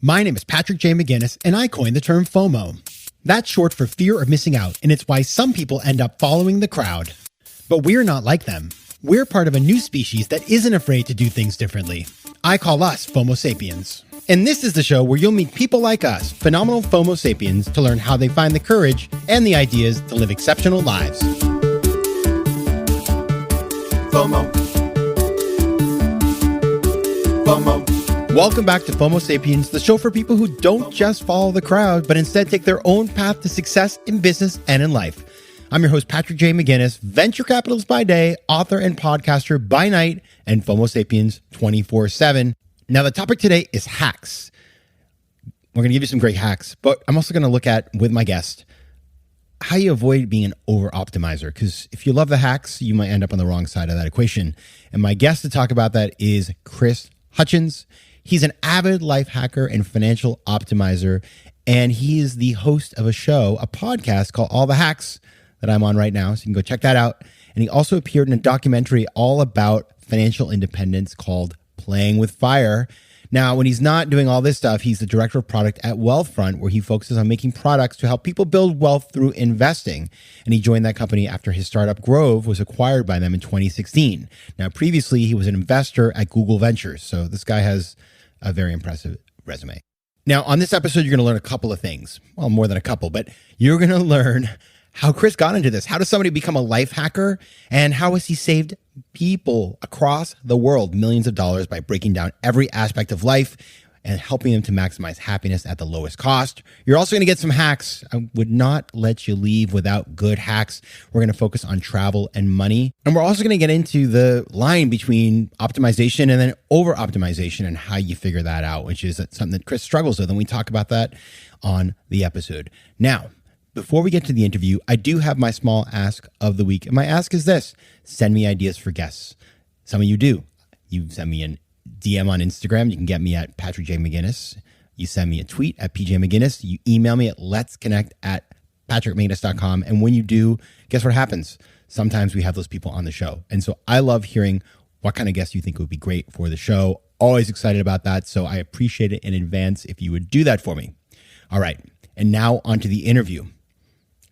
My name is Patrick J. McGinnis, and I coined the term FOMO. That's short for fear of missing out, and it's why some people end up following the crowd. But we're not like them. We're part of a new species that isn't afraid to do things differently. I call us FOMO Sapiens. And this is the show where you'll meet people like us, phenomenal FOMO Sapiens, to learn how they find the courage and the ideas to live exceptional lives. FOMO. FOMO. Welcome back to FOMO Sapiens, the show for people who don't just follow the crowd, but instead take their own path to success in business and in life. I'm your host, Patrick J. McGinnis, venture capitalist by day, author and podcaster by night, and FOMO Sapiens 24/7. Now, the topic today is hacks. We're going to give you some great hacks, but I'm also going to look at, with my guest, how you avoid being an over-optimizer. Because if you love the hacks, you might end up on the wrong side of that equation. And my guest to talk about that is Chris Hutchins. He's an avid life hacker and financial optimizer, and he is the host of a podcast called All the Hacks that I'm on right now, so you can go check that out. And he also appeared in a documentary all about financial independence called Playing with Fire. Now, when he's not doing all this stuff, he's the director of product at Wealthfront, where he focuses on making products to help people build wealth through investing. And he joined that company after his startup Grove was acquired by them in 2016. Now, previously, he was an investor at Google Ventures. So this guy has a very impressive resume. Now, on this episode, you're going to learn a couple of things. Well, more than a couple, but you're going to learn how Chris got into this. How does somebody become a life hacker? And how has he saved people across the world millions of dollars by breaking down every aspect of life and helping them to maximize happiness at the lowest cost? You're also going to get some hacks. I would not let you leave without good hacks. We're going to focus on travel and money. And we're also going to get into the line between optimization and then over-optimization and how you figure that out, which is something that Chris struggles with. And we talk about that on the episode. Now, before we get to the interview, I do have my small ask of the week. And my ask is this: send me ideas for guests. Some of you do. You send me an DM on Instagram. You can get me at Patrick J. McGinnis. You send me a tweet at PJ McGinnis. You email me at letsconnect@patrickmcginnis.com. And when you do, guess what happens? Sometimes we have those people on the show. And so I love hearing what kind of guests you think would be great for the show. Always excited about that. So I appreciate it in advance if you would do that for me. All right. And now onto the interview.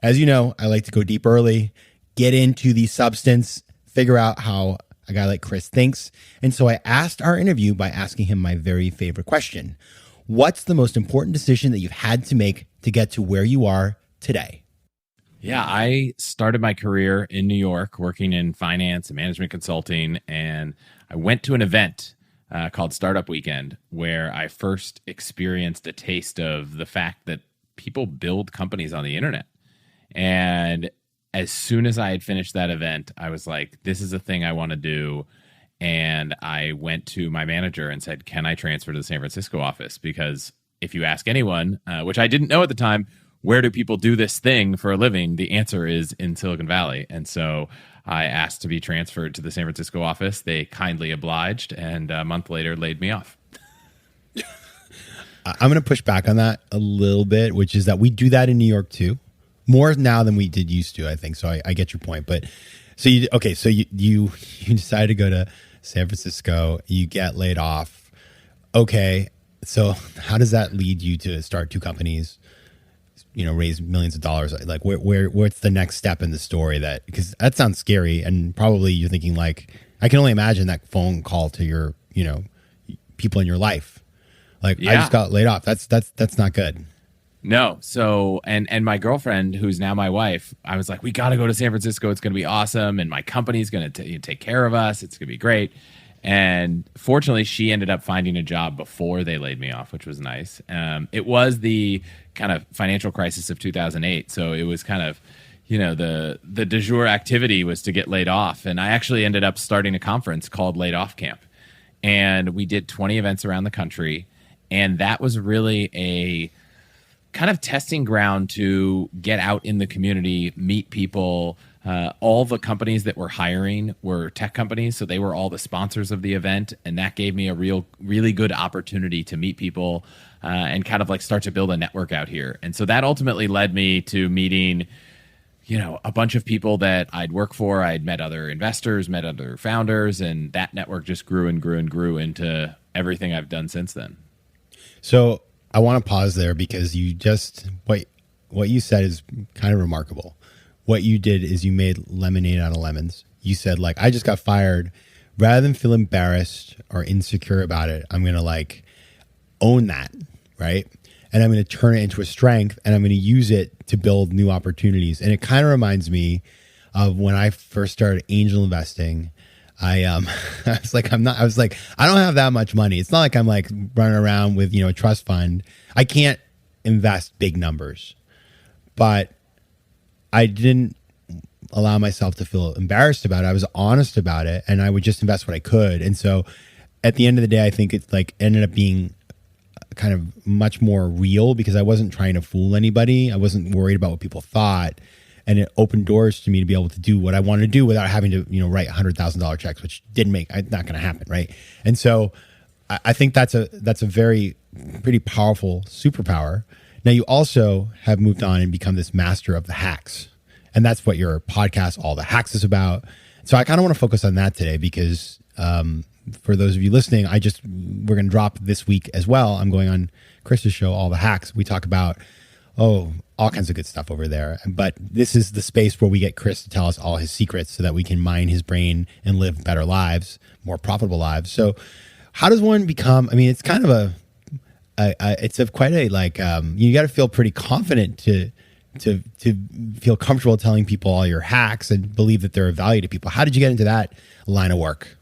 As you know, I like to go deep early, get into the substance, figure out how a guy like Chris thinks. And so I asked our interview by asking him my very favorite question. What's the most important decision that you've had to make to get to where you are today? Yeah, I started my career in New York working in finance and management consulting. And I went to an event called Startup Weekend, where I first experienced a taste of the fact that people build companies on the internet. And as soon as I had finished that event, I was like, this is a thing I want to do. And I went to my manager and said, can I transfer to the San Francisco office? Because if you ask anyone, which I didn't know at the time, where do people do this thing for a living? The answer is in Silicon Valley. And so I asked to be transferred to the San Francisco office. They kindly obliged, and a month later laid me off. I'm going to push back on that a little bit, which is that we do that in New York too. More now than we did used to, I think. So I get your point. But so you decided to go to San Francisco, you get laid off. Okay. So how does that lead you to start two companies, raise millions of dollars? Like what's the next step in the story because that sounds scary. And probably you're thinking like, I can only imagine that phone call to your, people in your life. Like, yeah. I just got laid off. That's not good. No. So, and my girlfriend, who's now my wife, I was like, we got to go to San Francisco. It's going to be awesome. And my company's going to take care of us. It's going to be great. And fortunately, she ended up finding a job before they laid me off, which was nice. It was the kind of financial crisis of 2008. So it was kind of, the de jour activity was to get laid off. And I actually ended up starting a conference called Laid Off Camp. And we did 20 events around the country. And that was really a kind of testing ground to get out in the community, meet people. All the companies that were hiring were tech companies, so they were all the sponsors of the event, and that gave me a really good opportunity to meet people and kind of like start to build a network out here. And so that ultimately led me to meeting, a bunch of people that I'd worked for. I'd met other investors, met other founders, and that network just grew and grew and grew into everything I've done since then. So I want to pause there because what you said is kind of remarkable. What you did is you made lemonade out of lemons. You said, like, I just got fired. Rather than feel embarrassed or insecure about it, I'm going to like own that, right? And I'm going to turn it into a strength, and I'm going to use it to build new opportunities. And it kind of reminds me of when I first started angel investing. I was like, I don't have that much money. It's not like I'm like running around with, a trust fund. I can't invest big numbers, but I didn't allow myself to feel embarrassed about it. I was honest about it, and I would just invest what I could. And so at the end of the day, I think it's like ended up being kind of much more real because I wasn't trying to fool anybody. I wasn't worried about what people thought. And it opened doors to me to be able to do what I wanted to do without having to, write $100,000 checks, which not going to happen, right? And so I think that's a very pretty powerful superpower. Now you also have moved on and become this master of the hacks, and that's what your podcast, All the Hacks, is about. So I kind of want to focus on that today because for those of you listening, we're going to drop this week as well. I'm going on Chris's show, All the Hacks. We talk about all kinds of good stuff over there. But this is the space where we get Chris to tell us all his secrets so that we can mine his brain and live better lives, more profitable lives. So how does one become, it's kind of you got to feel pretty confident to feel comfortable telling people all your hacks and believe that they're of value to people. How did you get into that line of work?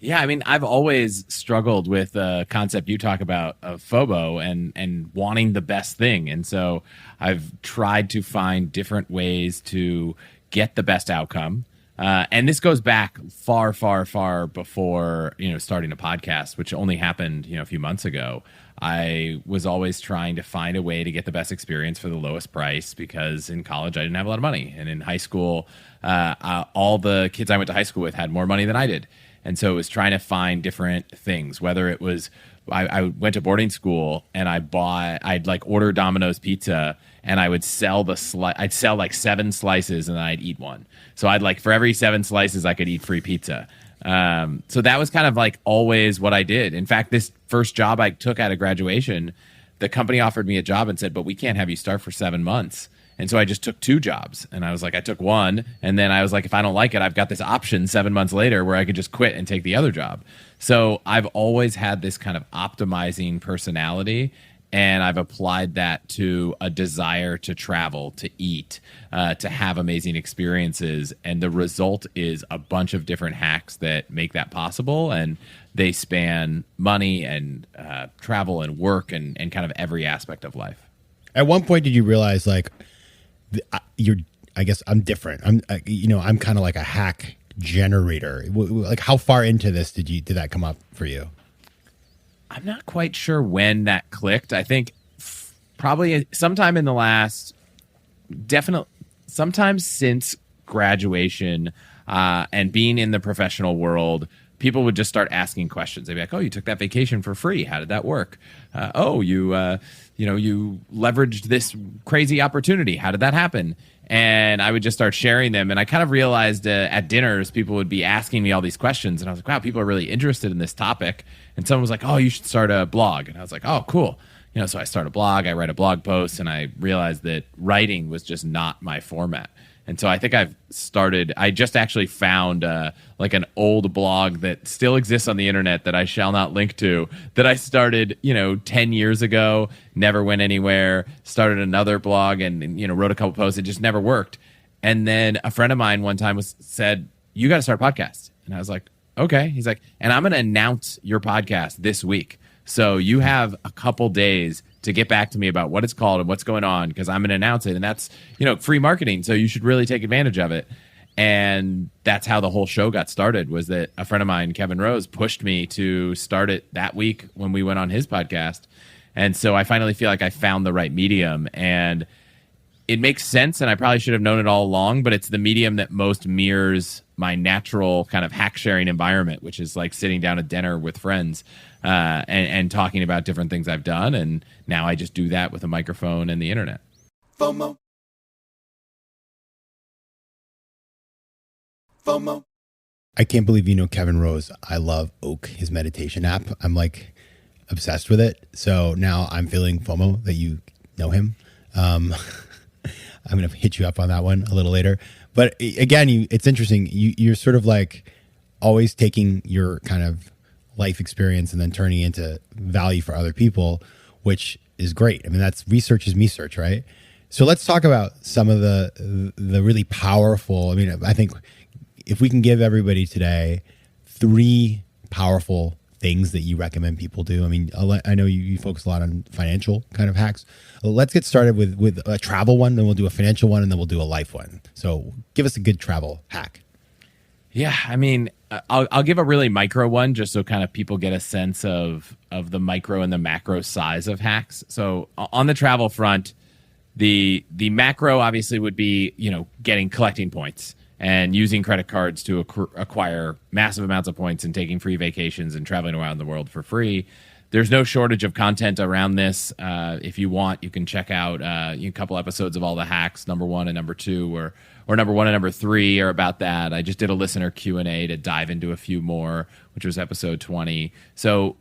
Yeah, I've always struggled with the concept you talk about of FOBO and wanting the best thing. And so I've tried to find different ways to get the best outcome. And this goes back far, far, far before, starting a podcast, which only happened, a few months ago. I was always trying to find a way to get the best experience for the lowest price because in college I didn't have a lot of money. And in high school, all the kids I went to high school with had more money than I did. And so it was trying to find different things, whether it was, I went to boarding school and I'd like order Domino's pizza and I would sell I'd sell like 7 slices and then I'd eat one. So I'd like, for every 7 slices, I could eat free pizza. So that was kind of like always what I did. In fact, this first job I took out of graduation, the company offered me a job and said, but we can't have you start for 7 months. And so I just took 2 jobs, and I was like, I took one, and then I was like, if I don't like it, I've got this option 7 months later where I could just quit and take the other job. So I've always had this kind of optimizing personality, and I've applied that to a desire to travel, to eat, to have amazing experiences. And the result is a bunch of different hacks that make that possible, and they span money and travel and work and kind of every aspect of life. At one point, did you realize like, I guess I'm different. I'm kind of like a hack generator. Like, how far into this did that come up for you? I'm not quite sure when that clicked. I think probably sometime in the last, sometimes since graduation and being in the professional world, people would just start asking questions. They'd be like, "Oh, you took that vacation for free. How did that work? You leveraged this crazy opportunity. How did that happen?" And I would just start sharing them. And I kind of realized at dinners, people would be asking me all these questions. And I was like, wow, people are really interested in this topic. And someone was like, oh, you should start a blog. And I was like, oh, cool. So I start a blog, I write a blog post, and I realized that writing was just not my format. And so I think I just actually found like an old blog that still exists on the internet that I shall not link to, that I started, 10 years ago, never went anywhere, started another blog and wrote a couple posts. It just never worked. And then a friend of mine one time said, you got to start a podcast. And I was like, okay. He's like, and I'm going to announce your podcast this week. So you have a couple days to get back to me about what it's called and what's going on, because I'm going to announce it. And that's, free marketing. So you should really take advantage of it. And that's how the whole show got started, was that a friend of mine, Kevin Rose, pushed me to start it that week when we went on his podcast. And so I finally feel like I found the right medium, and it makes sense. And I probably should have known it all along, but it's the medium that most mirrors my natural kind of hack sharing environment, which is like sitting down at dinner with friends and talking about different things I've done. And now I just do that with a microphone and the internet. FOMO. FOMO. I can't believe Kevin Rose. I love Oak, his meditation app. I'm like obsessed with it. So now I'm feeling FOMO that you know him. I'm going to hit you up on that one a little later. But again, it's interesting. You're sort of like always taking your kind of life experience and then turning it into value for other people, which is great. I mean, that's research is me search, right? So let's talk about some of the really powerful. I mean, I think if we can give everybody today 3 powerful things that you recommend people do. I mean, I know you focus a lot on financial kind of hacks. Let's get started with a travel one, then we'll do a financial one, and then we'll do a life one. So give us a good travel hack. Yeah, I mean, I'll give a really micro one just so kind of people get a sense of the micro and the macro size of hacks. So on the travel front, the macro obviously would be, collecting points and using credit cards to acquire massive amounts of points and taking free vacations and traveling around the world for free. There's no shortage of content around this. If you want, you can check out a couple episodes of all the hacks, number 1 and number 2, or number 1 and number 3 are about that. I just did a listener Q&A to dive into a few more, which was episode 20. So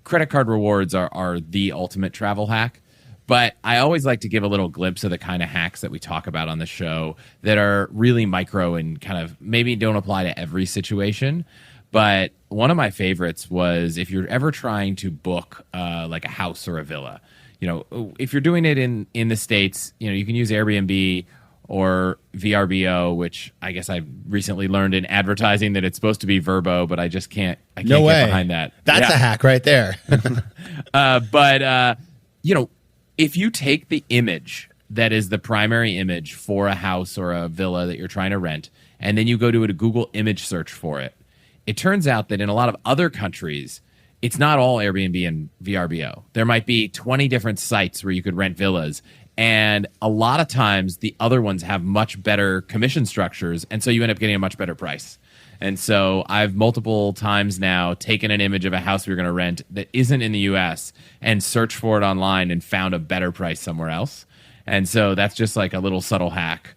credit card rewards are the ultimate travel hack. But I always like to give a little glimpse of the kind of hacks that we talk about on the show that are really micro and kind of maybe don't apply to every situation. But one of my favorites was if you're ever trying to book like a house or a villa, if you're doing it in the States, you can use Airbnb or VRBO, which I guess I've recently learned in advertising that it's supposed to be Verbo, but I can't get behind that. That's a hack right there. But if you take the image that is the primary image for a house or a villa that you're trying to rent, and then you go to a Google image search for it, it turns out that in a lot of other countries, it's not all Airbnb and VRBO. There might be 20 different sites where you could rent villas. And a lot of times the other ones have much better commission structures. And so you end up getting a much better price. And so I've multiple times now taken an image of a house we're going to rent that isn't in the US and searched for it online and found a better price somewhere else. And so that's just like a little subtle hack.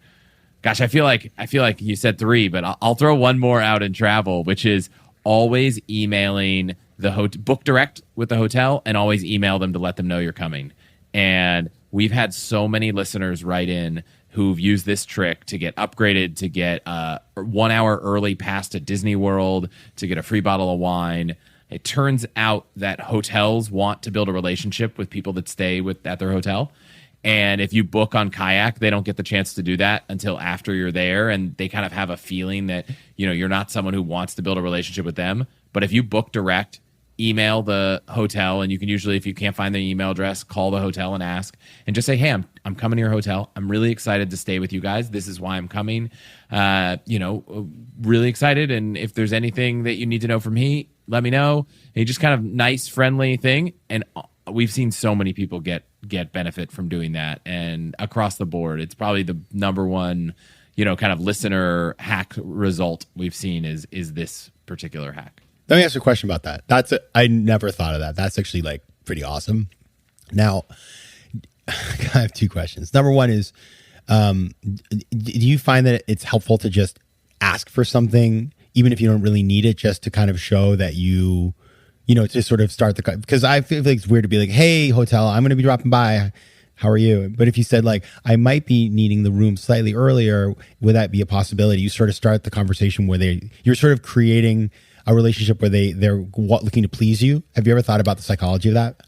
Gosh, I feel like you said 3, but I'll throw one more out in travel, which is always emailing the book direct with the hotel and always email them to let them know you're coming. And we've had so many listeners write in who've used this trick to get upgraded, to get 1 hour early pass to Disney World, to get a free bottle of wine. It turns out that hotels want to build a relationship with people that stay at their hotel. And if you book on Kayak, they don't get the chance to do that until after you're there. And they kind of have a feeling that, you're not someone who wants to build a relationship with them. But if you book direct, email the hotel, and you can usually, if you can't find the email address, call the hotel and ask, and just say, hey, I'm coming to your hotel. I'm really excited to stay with you guys. This is why I'm coming. Really excited. And if there's anything that you need to know from me, let me know. And just kind of nice, friendly thing. And we've seen so many people get benefit from doing that. And across the board, it's probably the number one, kind of listener hack result we've seen is this particular hack. Let me ask you a question about that. I never thought of that. That's actually like pretty awesome. Now, I have 2 questions. Number 1 is, do you find that it's helpful to just ask for something, even if you don't really need it, just to kind of show that to sort of start because I feel like it's weird to be like, hey, hotel, I'm going to be dropping by. How are you? But if you said like, I might be needing the room slightly earlier, would that be a possibility? You sort of start the conversation where you're sort of creating a relationship where they're looking to please you. Have you ever thought about the psychology of that?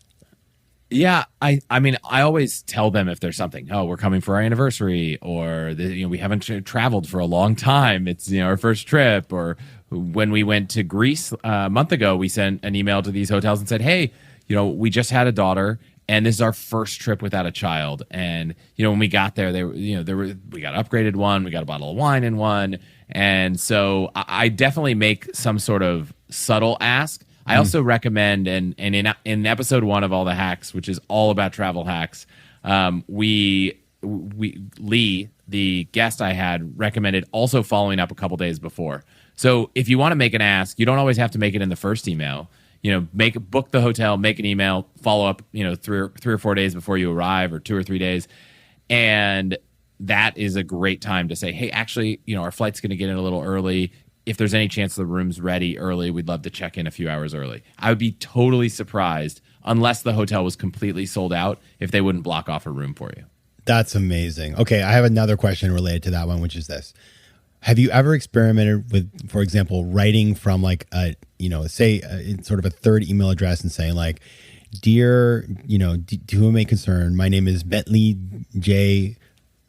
Yeah, I mean, I always tell them if there's something. Oh, we're coming for our anniversary, or we haven't traveled for a long time. It's our first trip. Or when we went to Greece a month ago, we sent an email to these hotels and said, hey, we just had a daughter, and this is our first trip without a child. And when we got there, we got upgraded one, we got a bottle of wine in one. And so I definitely make some sort of subtle ask. I also recommend, and in episode 1 of All the Hacks, which is all about travel hacks, Lee, the guest I had, recommended also following up a couple days before. So if you want to make an ask, you don't always have to make it in the first email. Book the hotel, make an email, follow up, 3 or 4 days before you arrive, or 2 or 3 days, and that is a great time to say, hey, actually, our flight's going to get in a little early. If there's any chance the room's ready early, we'd love to check in a few hours early. I would be totally surprised unless the hotel was completely sold out, if they wouldn't block off a room for you. That's amazing. Okay, I have another question related to that one, which is this. Have you ever experimented with, for example, writing from like a, say sort of a third email address and saying like, dear, to whom it may concern, my name is Bentley J.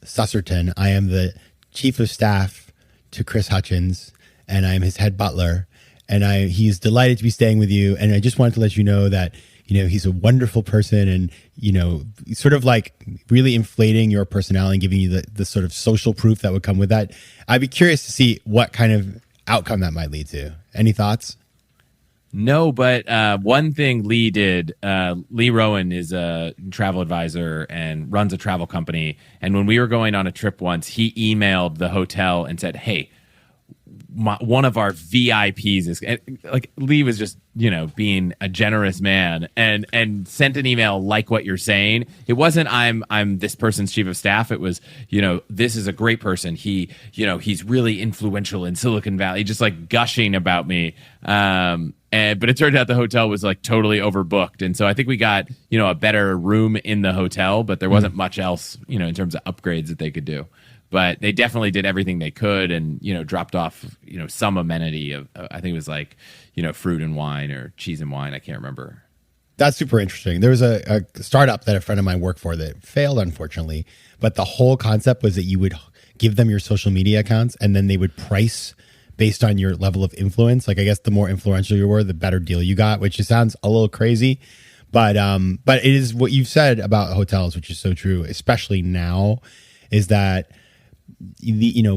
Susserton. I am the chief of staff to Chris Hutchins, and I'm his head butler. And he's delighted to be staying with you. And I just wanted to let you know that, he's a wonderful person, and, sort of like really inflating your personality and giving you the sort of social proof that would come with that. I'd be curious to see what kind of outcome that might lead to. Any thoughts? No, but one thing Lee did, Lee Rowan is a travel advisor and runs a travel company. And when we were going on a trip once, he emailed the hotel and said, hey, one of our VIPs is like, Lee was just, being a generous man and sent an email like what you're saying. It wasn't I'm this person's chief of staff. It was, this is a great person. He, he's really influential in Silicon Valley, just like gushing about me. But it turned out the hotel was like totally overbooked. And so I think we got, a better room in the hotel, but there wasn't much else, in terms of upgrades that they could do. But they definitely did everything they could and, dropped off, some amenity of, I think it was like, fruit and wine or cheese and wine. I can't remember. That's super interesting. There was a startup that a friend of mine worked for that failed, unfortunately. But the whole concept was that you would give them your social media accounts and then they would price based on your level of influence. Like, I guess the more influential you were, the better deal you got, which sounds a little crazy. But it is what you've said about hotels, which is so true, especially now, is that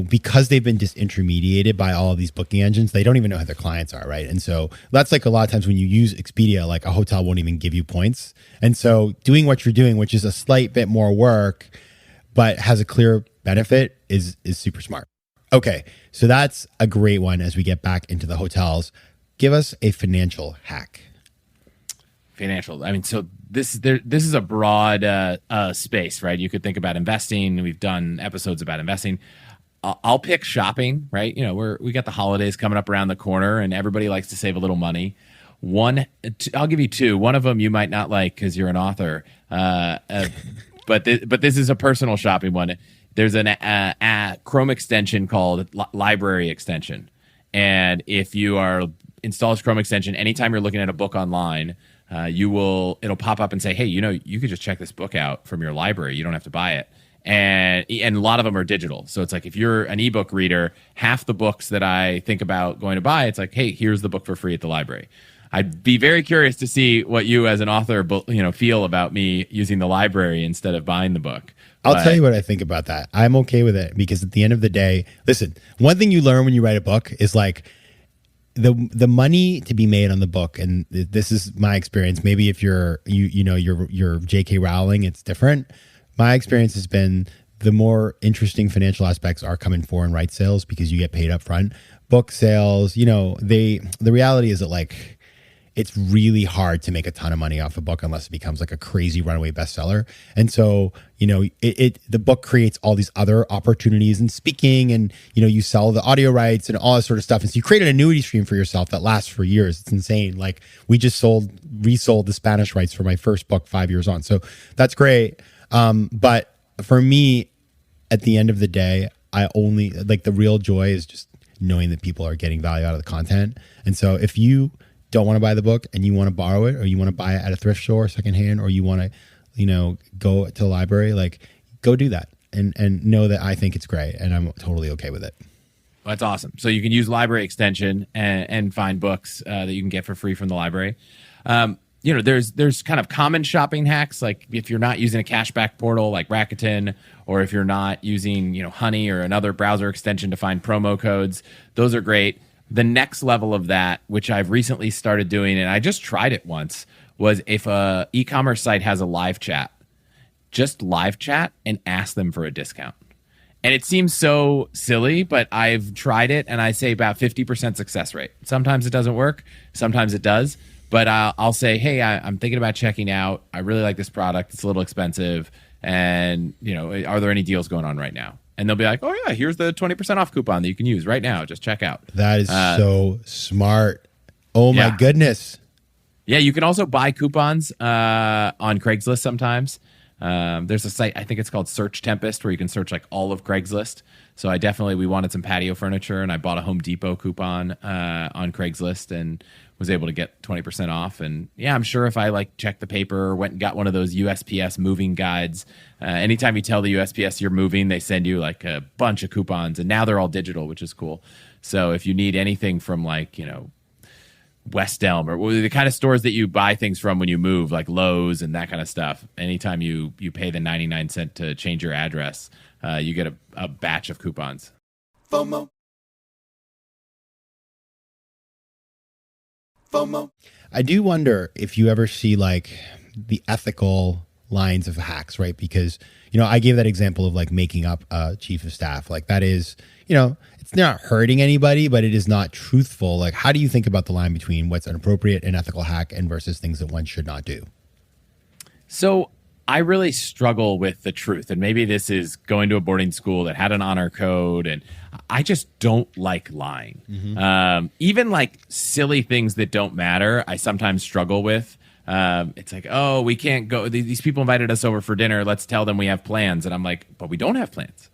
because they've been disintermediated by all of these booking engines, they don't even know who their clients are, right? And so that's like a lot of times when you use Expedia, like a hotel won't even give you points. And so doing what you're doing, which is a slight bit more work, but has a clear benefit, is super smart. Okay, so that's a great one as we get back into the hotels. Give us a financial hack. Financial. I mean, so this is a broad space, right? You could think about investing. We've done episodes about investing. I'll pick shopping, right? We got the holidays coming up around the corner, and everybody likes to save a little money. I'll give you two. One of them you might not like because you're an author, but this is a personal shopping one. There's a Chrome extension called Library Extension, and if you install this Chrome extension, anytime you're looking at a book online, it'll pop up and say, hey, you could just check this book out from your library. You don't have to buy it. And a lot of them are digital. So it's like, if you're an ebook reader, half the books that I think about going to buy, it's like, hey, here's the book for free at the library. I'd be very curious to see what you as an author, feel about me using the library instead of buying the book. I'll tell you what I think about that. I'm okay with it because at the end of the day, listen, one thing you learn when you write a book is like, the money to be made on the book, and this is my experience. Maybe if you're J.K. Rowling, it's different. My experience has been the more interesting financial aspects are coming foreign rights sales because you get paid up front. Book sales, the reality is that like it's really hard to make a ton of money off a book unless it becomes like a crazy runaway bestseller. And so, the book creates all these other opportunities in speaking, and, you sell the audio rights and all that sort of stuff. And so you create an annuity stream for yourself that lasts for years. It's insane. Like we just resold the Spanish rights for my first book 5 years on. So that's great. But for me, at the end of the day, I only like the real joy is just knowing that people are getting value out of the content. And so if you don't want to buy the book and you want to borrow it, or you want to buy it at a thrift store secondhand, or you want to, go to the library, like go do that and know that I think it's great and I'm totally okay with it. Well, that's awesome. So you can use Library Extension and find books that you can get for free from the library. There's kind of common shopping hacks, like if you're not using a cashback portal like Rakuten, or if you're not using, Honey or another browser extension to find promo codes, those are great. The next level of that, which I've recently started doing, and I just tried it once, was if a e-commerce site has a live chat, just live chat and ask them for a discount. And it seems so silly, but I've tried it, and I say about 50% success rate. Sometimes it doesn't work. Sometimes it does. But I'll say, hey, I'm thinking about checking out. I really like this product. It's a little expensive. And, are there any deals going on right now? And they'll be like, oh, yeah, here's the 20% off coupon that you can use right now. Just check out. That is so smart. Oh, my goodness. Yeah, you can also buy coupons on Craigslist sometimes. There's a site, I think it's called Search Tempest, where you can search like all of Craigslist. So we wanted some patio furniture, and I bought a Home Depot coupon on Craigslist and was able to get 20% off. And yeah, I'm sure if I like checked the paper or went and got one of those USPS moving guides, anytime you tell the USPS you're moving, they send you like a bunch of coupons, and now they're all digital, which is cool. So if you need anything from like, West Elm or the kind of stores that you buy things from when you move, like Lowe's and that kind of stuff, anytime you pay the 99 cents to change your address, you get a batch of coupons. FOMO. I do wonder if you ever see like the ethical lines of hacks, right? Because, I gave that example of like making up a chief of staff. Like that is, it's not hurting anybody, but it is not truthful. Like, how do you think about the line between what's an appropriate and ethical hack and versus things that one should not do? So I really struggle with the truth. And maybe this is going to a boarding school that had an honor code. And I just don't like lying. Mm-hmm. Even like silly things that don't matter, I sometimes struggle with. It's like, oh, we can't go. These people invited us over for dinner. Let's tell them we have plans. And I'm like, but we don't have plans.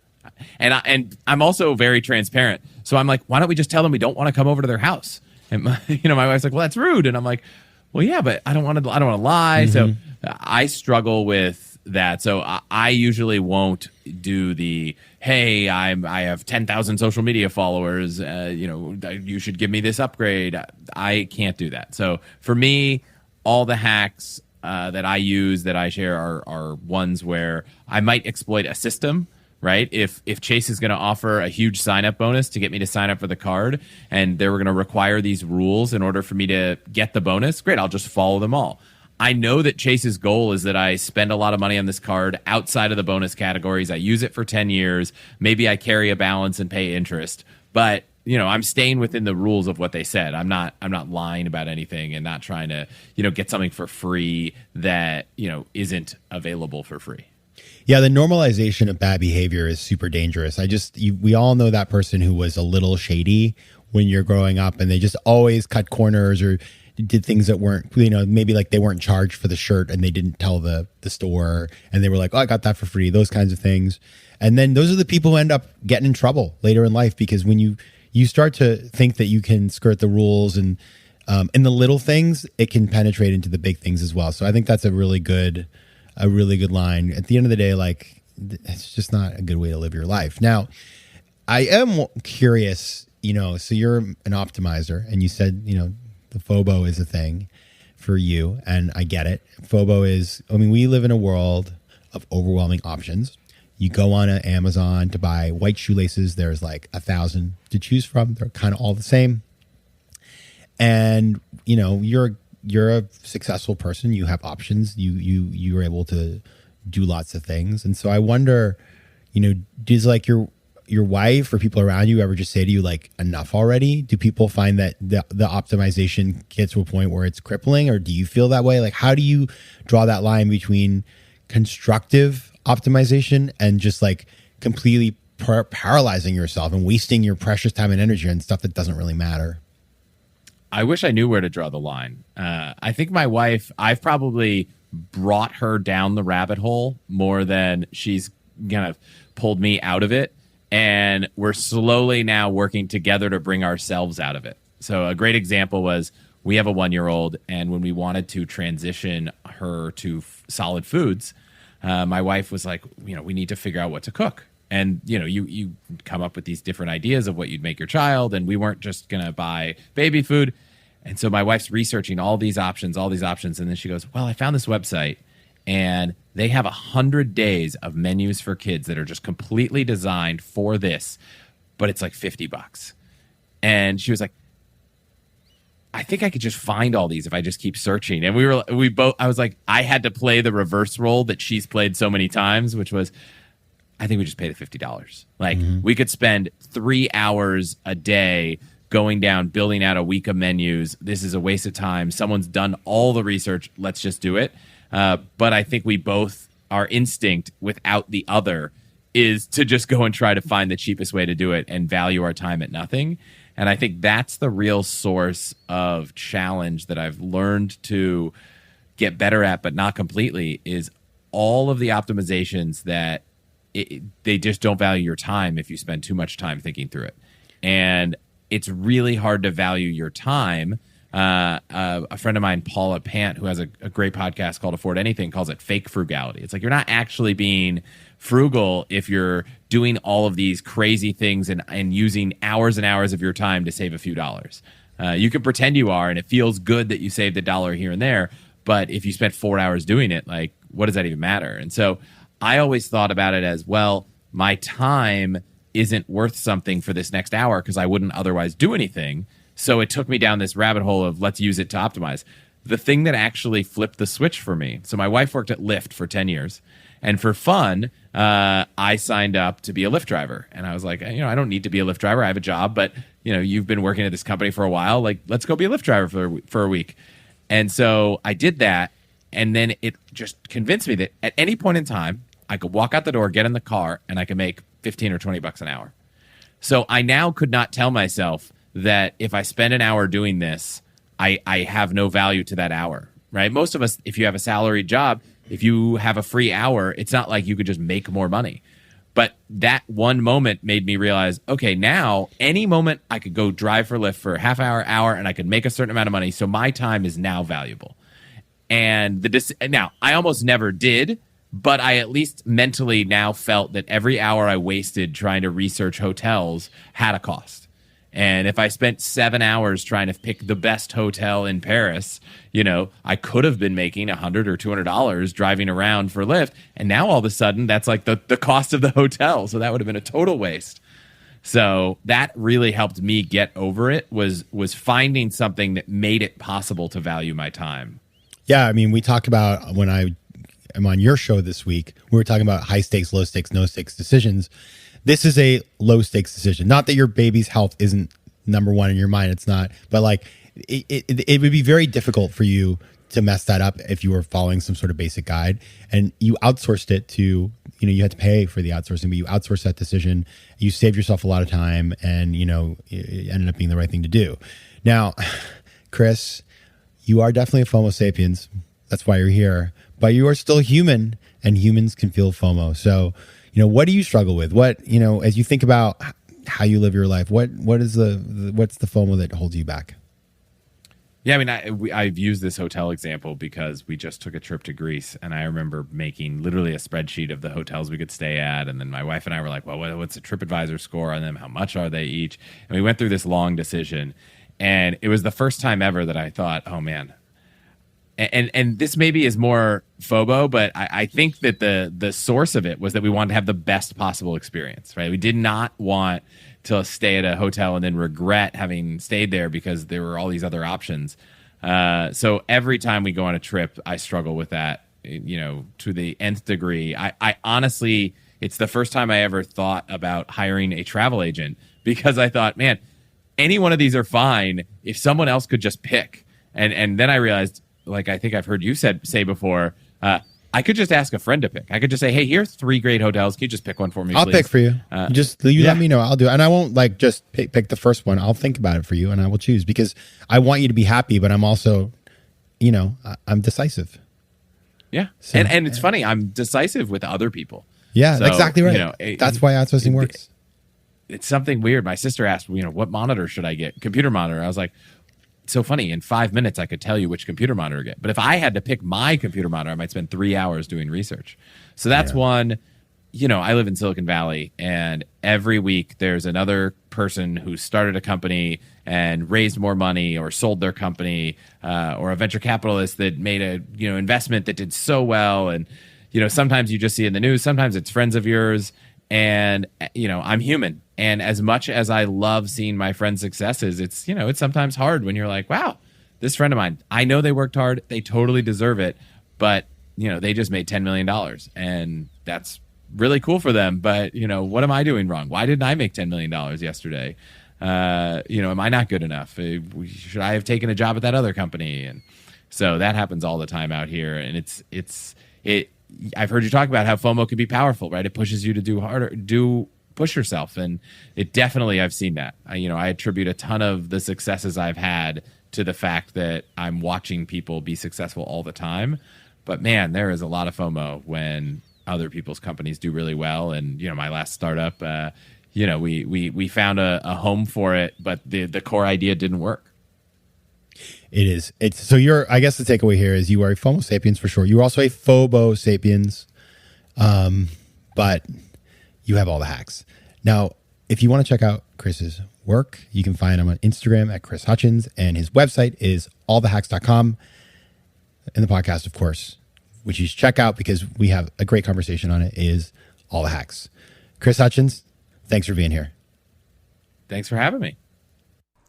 And I'm also very transparent. So I'm like, why don't we just tell them we don't want to come over to their house? And my wife's like, well, that's rude. And I'm like, well, yeah, but I don't want to lie. Mm-hmm. So I struggle with that. So I usually won't do the, hey, I have 10,000 social media followers. You should give me this upgrade. I can't do that. So for me, all the hacks that I use, that I share are ones where I might exploit a system. Right? If Chase is going to offer a huge sign-up bonus to get me to sign up for the card, and they were going to require these rules in order for me to get the bonus, great, I'll just follow them all. I know that Chase's goal is that I spend a lot of money on this card outside of the bonus categories. I use it for 10 years. Maybe I carry a balance and pay interest. But, I'm staying within the rules of what they said. I'm not lying about anything and not trying to, get something for free that, isn't available for free. Yeah, the normalization of bad behavior is super dangerous. We all know that person who was a little shady when you're growing up, and they just always cut corners or did things that weren't, maybe like they weren't charged for the shirt and they didn't tell the store, and they were like, oh, I got that for free, those kinds of things. And then those are the people who end up getting in trouble later in life, because when you start to think that you can skirt the rules and in the little things, it can penetrate into the big things as well. So I think that's a really good line. At the end of the day, like, it's just not a good way to live your life. Now, I am curious, so you're an optimizer, and you said, the FOBO is a thing for you, and I get it. FOBO is, we live in a world of overwhelming options. You go on Amazon to buy white shoelaces, there's like 1,000 to choose from. They're kind of all the same. And, you're a successful person. You have options. You're able to do lots of things. And so I wonder, does like your wife or people around you ever just say to you like, enough already? Do people find that the optimization gets to a point where it's crippling, or do you feel that way? Like, how do you draw that line between constructive optimization and just like completely paralyzing yourself and wasting your precious time and energy on stuff that doesn't really matter? I wish I knew where to draw the line. I think my wife, I've probably brought her down the rabbit hole more than she's kind of pulled me out of it. And we're slowly now working together to bring ourselves out of it. So a great example was, we have a 1-year-old, and when we wanted to transition her to solid foods, my wife was like, we need to figure out what to cook. And, you come up with these different ideas of what you'd make your child, and we weren't just going to buy baby food. And so my wife's researching all these options. And then she goes, well, I found this website, and they have 100 days of menus for kids that are just completely designed for this, but it's like $50. And she was like, I think I could just find all these if I just keep searching. And I was like, I had to play the reverse role that she's played so many times, which was, I think we just pay the $50. Like, we could spend 3 hours a day going down, building out a week of menus. This is a waste of time. Someone's done all the research. Let's just do it. But I think we both, our instinct without the other is to just go and try to find the cheapest way to do it and value our time at nothing. And I think that's the real source of challenge that I've learned to get better at, but not completely, is all of the optimizations that they just don't value your time if you spend too much time thinking through it. And it's really hard to value your time. A friend of mine, Paula Pant, who has a great podcast called Afford Anything, calls it fake frugality. It's like you're not actually being frugal if you're doing all of these crazy things and using hours and hours of your time to save a few dollars. You can pretend you are, and it feels good that you saved a dollar here and there. But if you spent 4 hours doing it, like, what does that even matter? And so I always thought about it as, well, my time isn't worth something for this next hour because I wouldn't otherwise do anything. So it took me down this rabbit hole of let's use it to optimize. The thing that actually flipped the switch for me. So my wife worked at Lyft for 10 years. And for fun, I signed up to be a Lyft driver. And I was like, I don't need to be a Lyft driver. I have a job, but you've been working at this company for a while. Like, let's go be a Lyft driver for a week. And so I did that. And then it just convinced me that at any point in time, I could walk out the door, get in the car, and I could make 15 or 20 bucks an hour. So I now could not tell myself that if I spend an hour doing this, I have no value to that hour, right? Most of us, if you have a salaried job, if you have a free hour, it's not like you could just make more money. But that one moment made me realize, okay, now any moment I could go drive for Lyft for a half hour, and I could make a certain amount of money. So my time is now valuable. And now I almost never did, but I at least mentally now felt that every hour I wasted trying to research hotels had a cost. And if I spent 7 hours trying to pick the best hotel in Paris, I could have been making $100 or $200 driving around for Lyft. And now all of a sudden, that's like the cost of the hotel. So that would have been a total waste. So that really helped me get over it, was finding something that made it possible to value my time. Yeah, I mean, we talk about, when I'm on your show this week, we were talking about high stakes, low stakes, no stakes decisions. This is a low stakes decision. Not that your baby's health isn't number one in your mind. It's not. But like, it would be very difficult for you to mess that up if you were following some sort of basic guide. And you outsourced it to, you had to pay for the outsourcing, but you outsourced that decision. You saved yourself a lot of time, and, it ended up being the right thing to do. Now, Chris, you are definitely a FOMO sapiens. That's why you're here. But you are still human, and humans can feel FOMO. So, what do you struggle with? What, as you think about how you live your life, what's the FOMO that holds you back? Yeah, I mean, I've used this hotel example because we just took a trip to Greece, and I remember making literally a spreadsheet of the hotels we could stay at. And then my wife and I were like, well, what's the TripAdvisor score on them? How much are they each? And we went through this long decision. And it was the first time ever that I thought, oh, man. And this maybe is more FOBO, but I think that the source of it was that we wanted to have the best possible experience, right? We did not want to stay at a hotel and then regret having stayed there because there were all these other options. So every time we go on a trip, I struggle with that, to the nth degree. I honestly, it's the first time I ever thought about hiring a travel agent, because I thought, man, any one of these are fine if someone else could just pick. And then I realized, like I think I've heard you say before, I could just ask a friend to pick. I could just say, hey, here's 3 great hotels. Can you just pick one for me, I'll please? pick for you. Let me know. I'll do it. And I won't just pick the first one. I'll think about it for you, and I will choose, because I want you to be happy, but I'm also, I'm decisive. Yeah. So, and it's funny. I'm decisive with other people. Yeah, so, exactly right. That's why outsourcing works. It's something weird. My sister asked, what monitor should I get? Computer monitor. I was like, it's so funny. In 5 minutes, I could tell you which computer monitor to get. But if I had to pick my computer monitor, I might spend 3 hours doing research. So that's one. I live in Silicon Valley, and every week there's another person who started a company and raised more money, or sold their company, or a venture capitalist that made a investment that did so well. And sometimes you just see it in the news. Sometimes it's friends of yours. And, I'm human. And as much as I love seeing my friends' successes, it's sometimes hard when you're like, wow, this friend of mine, I know they worked hard. They totally deserve it. But, they just made $10 million. And that's really cool for them. But, what am I doing wrong? Why didn't I make $10 million yesterday? Am I not good enough? Should I have taken a job at that other company? And so that happens all the time out here. And I've heard you talk about how FOMO can be powerful, right? It pushes you to do push yourself. And it definitely, I've seen that. I attribute a ton of the successes I've had to the fact that I'm watching people be successful all the time. But man, there is a lot of FOMO when other people's companies do really well. And, my last startup, we found a home for it, but the core idea didn't work. It is. So I guess the takeaway here is you are a FOMO sapiens for sure. You're also a FOBO sapiens, but you have all the hacks. Now, if you want to check out Chris's work, you can find him on Instagram at Chris Hutchins, and his website is allthehacks.com. And the podcast, of course, which you should check out because we have a great conversation on it, is All the Hacks. Chris Hutchins, thanks for being here. Thanks for having me.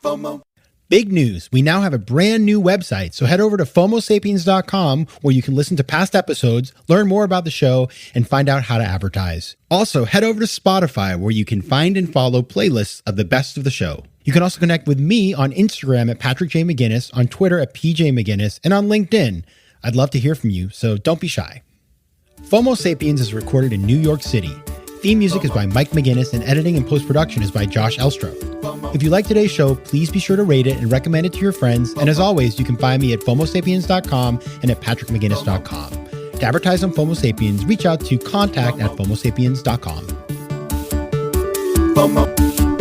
FOMO. Big news. We now have a brand new website. So head over to FOMOSapiens.com where you can listen to past episodes, learn more about the show, and find out how to advertise. Also, head over to Spotify where you can find and follow playlists of the best of the show. You can also connect with me on Instagram at Patrick J. McGinnis, on Twitter at PJ McGinnis, and on LinkedIn. I'd love to hear from you, so don't be shy. FOMO Sapiens is recorded in New York City. Theme music is by Mike McGinnis, and editing and post-production is by Josh Elstro. If you like today's show, please be sure to rate it and recommend it to your friends. And as always, you can find me at FOMOSapiens.com and at PatrickMcGinnis.com. To advertise on FOMO Sapiens, reach out to contact@FOMOSapiens.com. FOMO.